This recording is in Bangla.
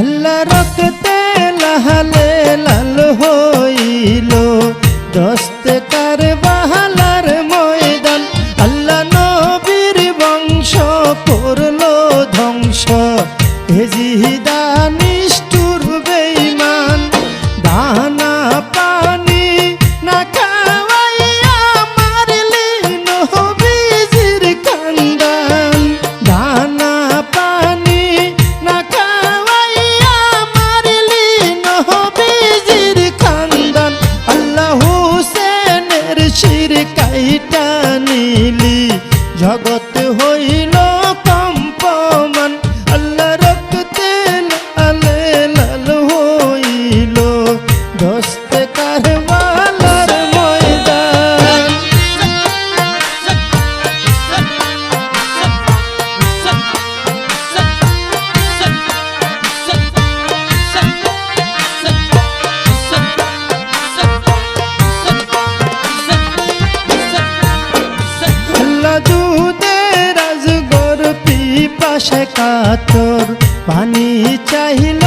আল্লাহ রক্তে লাহালে লাল হইল দস্তে কারবালার ময়দান আল্লাহ নবীর বংশ করলো ধ্বংস হেজিদা নিষ্ঠুর বেঈমান দানা পানি না খাওয়াইয়া মারলি নবীজির খানদান দানা পানি না খাওয়াইয়া মারলি নবীজির খানদান আল্লাহ হুসেনের শির কাইটা নিলি জগৎ হইল কম্পমান আল্লাহ রক্তে লালে লাল হইল দস্তে কারবালার ময়দান আল্লাহ দুধের রাজগর পিপাসে কাতর পানি চাহিল